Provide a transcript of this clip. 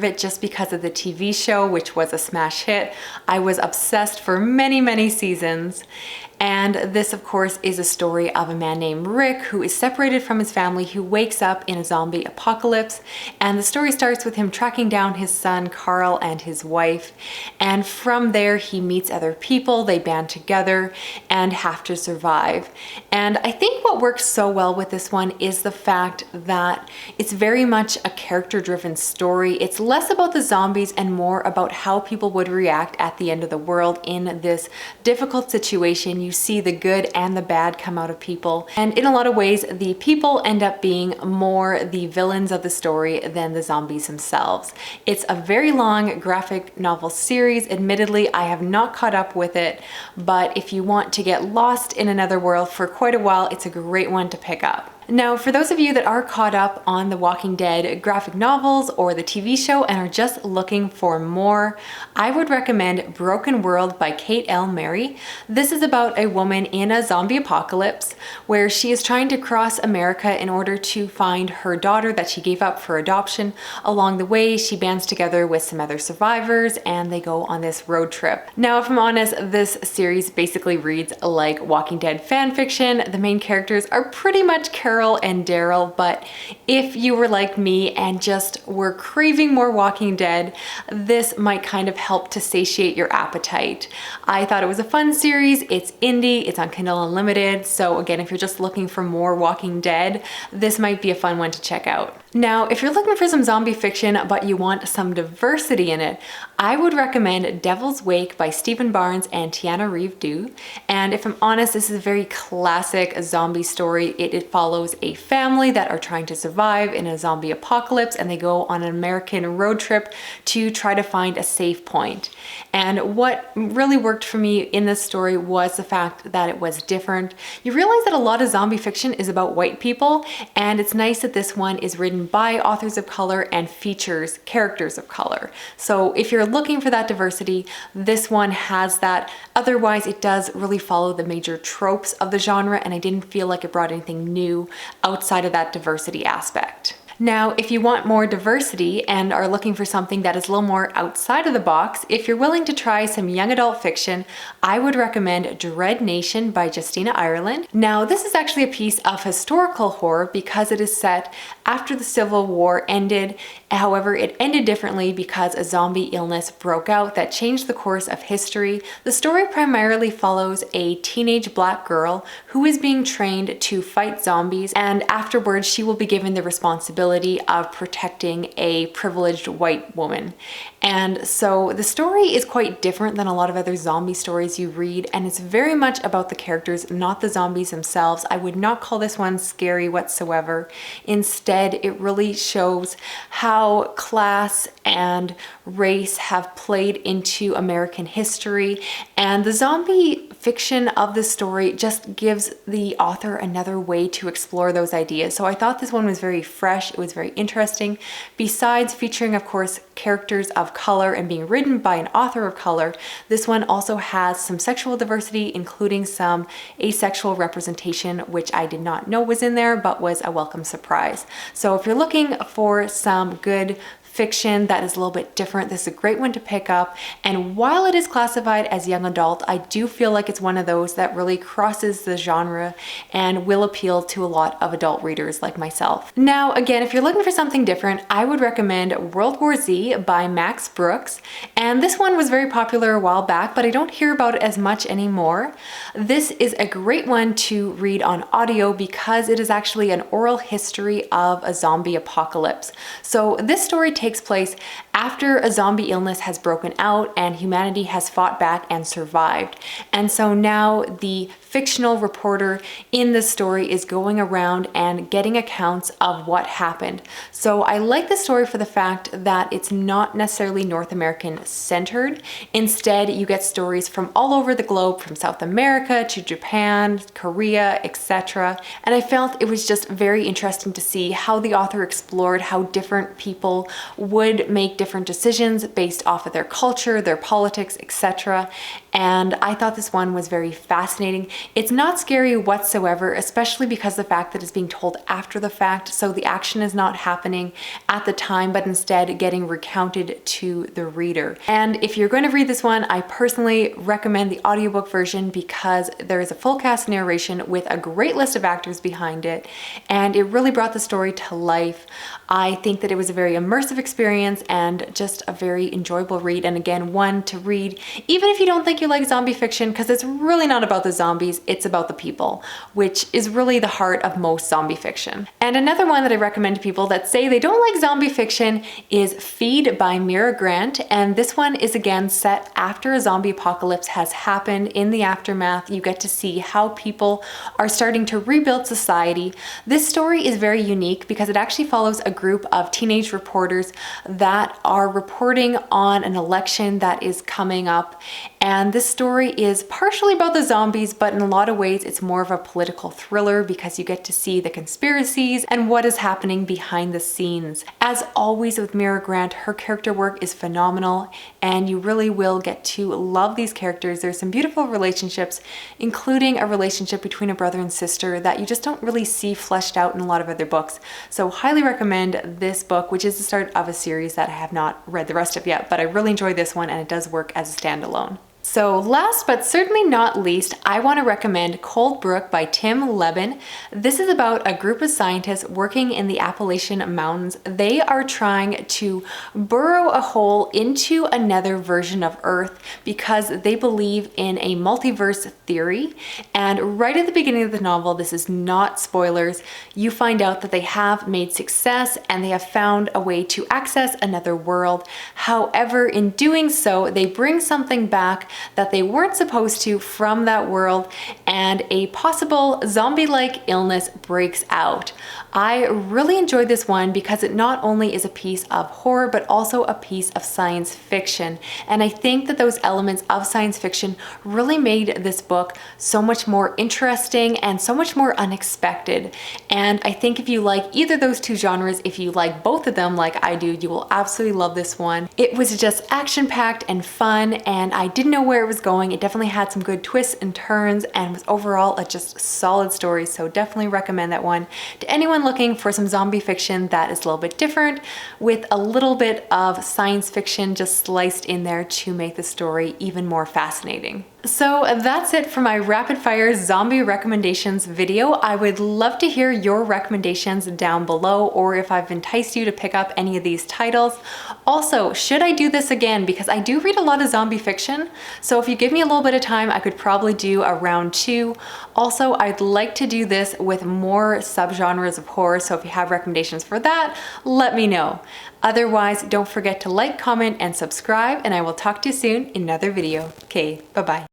it just because of the TV show, which was a smash hit. I was obsessed for many, many seasons. And this, of course, is a story of a man named Rick who is separated from his family, who wakes up in a zombie apocalypse. And the story starts with him tracking down his son, Carl, and his wife. And from there, he meets other people, they band together and have to survive. And I think what works so well with this one is the fact that it's very much a character-driven story. It's less about the zombies and more about how people would react at the end of the world in this difficult situation. You see the good and the bad come out of people. And in a lot of ways, the people end up being more the villains of the story than the zombies themselves. It's a very long graphic novel series. Admittedly, I have not caught up with it, but if you want to get lost in another world for quite a while, it's a great one to pick up. Now, for those of you that are caught up on the Walking Dead graphic novels or the TV show and are just looking for more, I would recommend Broken World by Kate L. Mary. This is about a woman in a zombie apocalypse where she is trying to cross America in order to find her daughter that she gave up for adoption. Along the way, she bands together with some other survivors and they go on this road trip. Now, if I'm honest, this series basically reads like Walking Dead fan fiction. The main characters are pretty much Carol and Daryl, but if you were like me and just were craving more Walking Dead, this might kind of help to satiate your appetite. I thought it was a fun series. It's indie, it's on Kindle Unlimited, so again, if you're just looking for more Walking Dead, this might be a fun one to check out. Now, if you're looking for some zombie fiction, but you want some diversity in it, I would recommend Devil's Wake by Stephen Barnes and Tananarive. And if I'm honest, this is a very classic zombie story. It follows a family that are trying to survive in a zombie apocalypse, and they go on an American road trip to try to find a safe point. And what really worked for me in this story was the fact that it was different. You realize that a lot of zombie fiction is about white people, and it's nice that this one is written by authors of color and features characters of color. So if you're looking for that diversity, this one has that. Otherwise, it does really follow the major tropes of the genre, and I didn't feel like it brought anything new outside of that diversity aspect. Now, if you want more diversity and are looking for something that is a little more outside of the box, if you're willing to try some young adult fiction, I would recommend Dread Nation by Justina Ireland. Now, this is actually a piece of historical horror because it is set after the Civil War ended. However, it ended differently because a zombie illness broke out that changed the course of history. The story primarily follows a teenage black girl who is being trained to fight zombies, and afterwards she will be given the responsibility of protecting a privileged white woman. And so the story is quite different than a lot of other zombie stories you read, and it's very much about the characters, not the zombies themselves. I would not call this one scary whatsoever. Instead, it really shows how class and race have played into American history, and the zombie fiction of the story just gives the author another way to explore those ideas. So I thought this one was very fresh. It was very interesting. Besides featuring, of course, characters of color and being written by an author of color, this one also has some sexual diversity, including some asexual representation, which I did not know was in there, but was a welcome surprise. So if you're looking for some good fiction that is a little bit different, this is a great one to pick up. And while it is classified as young adult, I do feel like it's one of those that really crosses the genre and will appeal to a lot of adult readers like myself. Now, again, if you're looking for something different, I would recommend World War Z by Max Brooks. And this one was very popular a while back, but I don't hear about it as much anymore. This is a great one to read on audio because it is actually an oral history of a zombie apocalypse. So this story takes place after a zombie illness has broken out and humanity has fought back and survived. And so now the fictional reporter in the story is going around and getting accounts of what happened. So I like the story for the fact that it's not necessarily North American centered. Instead, you get stories from all over the globe, from South America to Japan, Korea, etc. And I felt it was just very interesting to see how the author explored how different people would make different decisions based off of their culture, their politics, etc. And I thought this one was very fascinating. It's not scary whatsoever, especially because of the fact that it's being told after the fact, so the action is not happening at the time, but instead getting recounted to the reader. And if you're going to read this one, I personally recommend the audiobook version because there is a full cast narration with a great list of actors behind it, and it really brought the story to life. I think that it was a very immersive experience and just a very enjoyable read, and again, one to read even if you don't think you like zombie fiction, because it's really not about the zombies, it's about the people, which is really the heart of most zombie fiction. And another one that I recommend to people that say they don't like zombie fiction is Feed by Mira Grant, and this one is again set after a zombie apocalypse has happened. In the aftermath, you get to see how people are starting to rebuild society. This story is very unique because it actually follows a group of teenage reporters that are reporting on an election that is coming up. And this story is partially about the zombies, but in a lot of ways it's more of a political thriller because you get to see the conspiracies and what is happening behind the scenes. As always with Mira Grant, her character work is phenomenal and you really will get to love these characters. There's some beautiful relationships, including a relationship between a brother and sister that you just don't really see fleshed out in a lot of other books. So highly recommend this book, which is the start of a series that I have not read the rest of yet, but I really enjoyed this one and it does work as a standalone. So last but certainly not least, I want to recommend Coldbrook by Tim Lebbon. This is about a group of scientists working in the Appalachian Mountains. They are trying to burrow a hole into another version of Earth because they believe in a multiverse theory. And right at the beginning of the novel, this is not spoilers, you find out that they have made success and they have found a way to access another world. However, in doing so, they bring something back that they weren't supposed to from that world, and a possible zombie-like illness breaks out. I really enjoyed this one because it not only is a piece of horror, but also a piece of science fiction. And I think that those elements of science fiction really made this book so much more interesting and so much more unexpected. And I think if you like either those two genres, if you like both of them like I do, you will absolutely love this one. It was just action-packed and fun, and I didn't know where it was going. It definitely had some good twists and turns and was overall a just solid story. So definitely recommend that one to anyone looking for some zombie fiction that is a little bit different with a little bit of science fiction just sliced in there to make the story even more fascinating. So that's it for my rapid fire zombie recommendations video. I would love to hear your recommendations down below, or if I've enticed you to pick up any of these titles. Also, should I do this again? Because I do read a lot of zombie fiction, so if you give me a little bit of time, I could probably do a round 2. Also, I'd like to do this with more subgenres of horror, so if you have recommendations for that, let me know. Otherwise, don't forget to like, comment, and subscribe, and I will talk to you soon in another video. Okay, bye-bye.